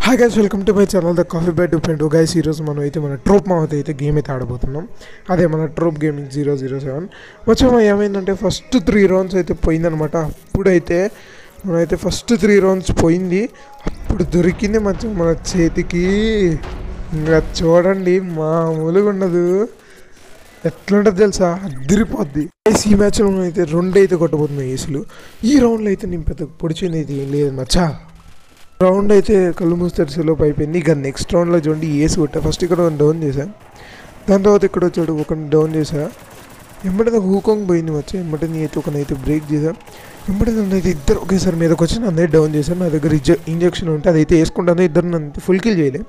Hi guys, welcome to my channel the coffee by depend. Guys ఈరోజు మనం అయితే మన ట్రోప్ మావత్ అయితే గేమ్ అయితే ఆడబోతున్నాం. అదే మన ట్రోప్ గేమింగ్ 007. వచ్చి ఏమైందంటే ఫస్ట్ 3 రౌండ్స్ అయితే పోయిందనమాట. అప్పుడైతే మనమైతే ఫస్ట్ 3 రౌండ్స్ పోయింది. అప్పుడు దొరికింది మంచిగా మన చేతికి. ఇంకా చూడండి మామూలుగా ఉండదు, ఎట్లుంటుంది తెలుసా, అదిరిపోద్ది. ఈ మ్యాచ్లో మనం అయితే 2 అయితే కొట్టబోతున్నాయి ఏసులు. ఈ రౌండ్లో అయితే నేను పెద్ద పొడిచింది అయితే ఏం లేదు మచ్చా. రౌండ్ అయితే కళ్ళు మూసి తెరిసేలోపు అయిపోయింది. ఇక నెక్స్ట్ రౌండ్లో చూడండి ఏసు కొట్టా. ఫస్ట్ ఇక్కడ డౌన్ చేశా, దాని తర్వాత ఇక్కడ వచ్చాడు ఒకరిని డౌన్ చేశా. ఎమ్మటే నాకు హూకాంగ్ పోయింది వచ్చి, ఎమ్మటే అయితే ఒకనైతే బ్రేక్ చేశా. ఎమ్మటే నన్ను అయితే ఇద్దరు ఒకేసారి మీదకి వచ్చి నన్ను అయితే డౌన్ చేశాను. నా దగ్గర ఇంజక్షన్ ఉంటే అదైతే వేసుకుంటాను. ఇద్దరు నన్ను ఫుల్ కిల్ చేయలే,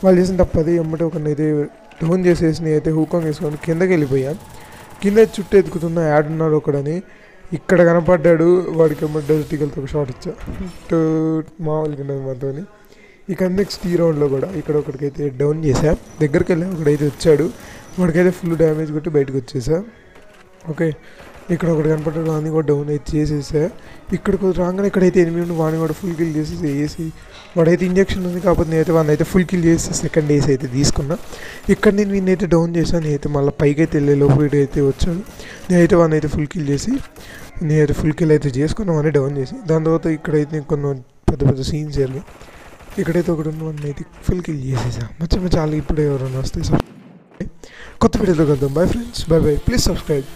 వాళ్ళు చేసిన తప్పది. ఎమ్మటే ఒకరినైతే డౌన్ చేసేసి అయితే హూకాంగ్ వేసుకొని కిందకి వెళ్ళిపోయా. కింద చుట్టూ ఎదుగుతున్న యాడ్ ఉన్నాడు ఒకడని, ఇక్కడ కనపడ్డాడు. వాడికి ఏమో డర్టీగలతో ఒక షాట్ ఇచ్చా, మామూలుగా ఉన్నది మనతో. ఇక నెక్స్ట్ ఈ రౌండ్లో కూడా ఇక్కడ ఒకడికైతే డౌన్ చేసా. దగ్గరికి వెళ్ళా, ఒకడైతే వచ్చాడు, వాడికైతే ఫుల్ డ్యామేజ్ కొట్టి బయటకు వచ్చేసా. ఓకే, ఇక్కడ ఒకటి కనపడ్డాడు, వాడిని కూడా డౌన్ అయితే చేసేసా. ఇక్కడికి రాగానే ఇక్కడైతే ఎనిమిది వాడిని కూడా ఫుల్ కిల్ చేసేసి వేసి, వాడైతే ఇంజక్షన్ ఉంది కాకపోతే నేనైతే వాడిని అయితే ఫుల్ కిల్ చేసి సెకండ్ ఏస్ అయితే తీసుకున్నా. ఇక్కడ నేను వీడినైతే డౌన్ చేశాను. నేనైతే మళ్ళీ పైకి అయితే వెళ్ళే లోపు అయితే వచ్చాడు. నేనైతే వాడిని అయితే ఫుల్ కిల్ చేసి, నేనైతే ఫుల్ కిల్ అయితే చేసుకున్నాం అని డౌన్ చేసి, దాని తర్వాత ఇక్కడైతే కొన్ని పెద్ద పెద్ద సీన్స్ జరిగాయి. ఇక్కడైతే ఒకటి ఉన్న వాడిని అయితే ఫుల్ కిల్ చేసేసా. మంచిగా చాలా. ఇప్పుడు ఎవరైనా వస్తే కొత్త వీడియోలో కలుద్దాం. Bye friends, by by. Please subscribe.